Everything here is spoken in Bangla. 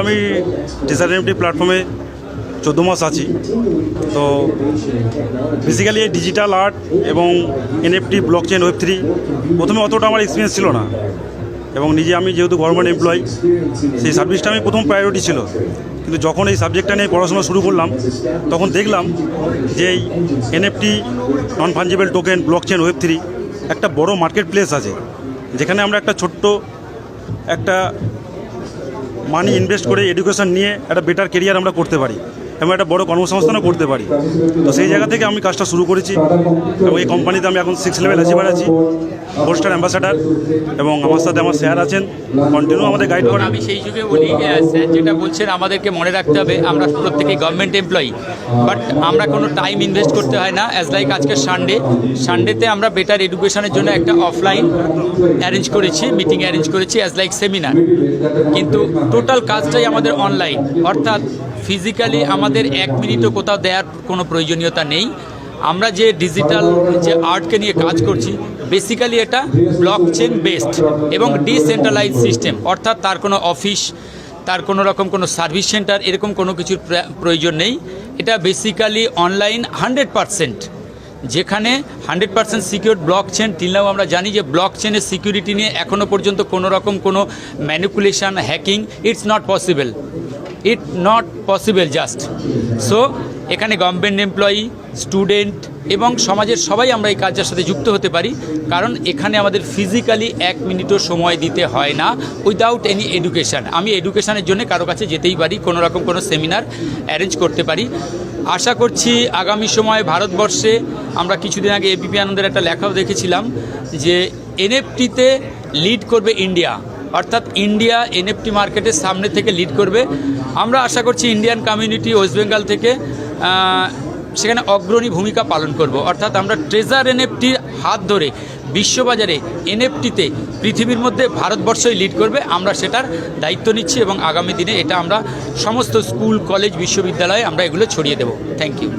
আমি টিজার এনএফটি প্ল্যাটফর্মে 14 মাস আছি। তো বেসিক্যালি এই ডিজিটাল আর্ট এবং এনএফটি ব্লকচেন ওয়েব3 প্রথমে অতটা আমার এক্সপিরিয়েন্স ছিল না, এবং আমি যেহেতু গভর্নমেন্ট এমপ্লয়ি, সেই সার্ভিসটা আমি প্রথম প্রায়োরিটি ছিল। কিন্তু যখন এই সাবজেক্টটা নিয়ে পড়াশোনা শুরু করলাম, তখন দেখলাম যে এই NFT non fungible token blockchain ওয়েব3 একটা বড় মার্কেট প্লেস আছে, যেখানে আমরা একটা ছোট্ট একটা মানি ইনভেস্ট করে এডুকেশন নিয়ে একটা বেটার কেরিয়ার আমরা করতে পারি এবং একটা বড় কর্মসংস্থানও করতে পারি। তো সেই জায়গা থেকে আমি কাজটা শুরু করেছি, এবং এই কোম্পানিতে আমি এখন 6 লেভেল অ্যাচিভার আছি, 4 স্টার অ্যাম্বাসাডার, এবং আমার সাথে আমার স্যার আছেন, কন্টিনিউ আমাদের গাইড করেন। আমি সেই যুগে বলি, স্যার যেটা বলছেন আমাদেরকে মনে রাখতে হবে, আমরা প্রত্যেকেই গভর্নমেন্ট এমপ্লয়ি, বাট আমরা কোনো টাইম ইনভেস্ট করতে হয় না। অ্যাজ লাইক আজকে সানডেতে আমরা বেটার এডুকেশনের জন্য একটা অফলাইন অ্যারেঞ্জ করেছি, মিটিং অ্যারেঞ্জ করেছি অ্যাজ লাইক সেমিনার, কিন্তু টোটাল কাজটাই আমাদের অনলাইন, অর্থাৎ ফিজিক্যালি আমাদের 1 মিনিটও কোথাও দেওয়ার কোনো প্রয়োজনীয়তা নেই। আমরা যে ডিজিটাল যে আর্টকে নিয়ে কাজ করছি, বেসিক্যালি এটা ব্লকচেন বেসড এবং ডিসেন্ট্রালাইজ সিস্টেম, অর্থাৎ তার কোনো অফিস, তার কোনো রকম কোনো সার্ভিস সেন্টার, এরকম কোনো কিছুর প্রয়োজন নেই। এটা বেসিক্যালি অনলাইন 100%, যেখানে 100% সিকিউর ব্লকচেন। টিলনাও আমরা জানি যে ব্লকচেনের সিকিউরিটি নিয়ে এখনও পর্যন্ত কোনো রকম কোনো manipulation, hacking, it's not possible just. So এখানে গভর্নমেন্ট এমপ্লয়ি, স্টুডেন্ট এবং সমাজের সবাই আমরা এই কাজের সাথে যুক্ত হতে পারি, কারণ এখানে আমাদের ফিজিক্যালি 1 মিনিটও সময় দিতে হয় না উইদাউট এনি এডুকেশান। আমি এডুকেশানের জন্য কারো কাছে যেতেই পারি, কোনো রকম কোনো সেমিনার অ্যারেঞ্জ করতে পারি। আশা করছি আগামী সময়ে ভারতবর্ষে, আমরা কিছুদিন আগে এবিপি আনন্দের একটা লেখাও দেখেছিলাম যে এনএফটিতে লিড করবে ইন্ডিয়া, অর্থাৎ ইন্ডিয়া এনএফটি মার্কেটের সামনে থেকে লিড করবে। আমরা আশা করছি ইন্ডিয়ান কমিউনিটি ওয়েস্ট বেঙ্গল থেকে সেখানে অগ্রণী ভূমিকা পালন করব, অর্থাৎ আমরা ট্রেজার এনএফটির হাত ধরে বিশ্ববাজারে এনএফটিতে পৃথিবীর মধ্যে ভারতবর্ষই লিড করবে। আমরা সেটার দায়িত্ব নিচ্ছি এবং আগামী দিনে এটা আমরা সমস্ত স্কুল, কলেজ, বিশ্ববিদ্যালয়ে আমরা এগুলো ছড়িয়ে দেব। Thank you.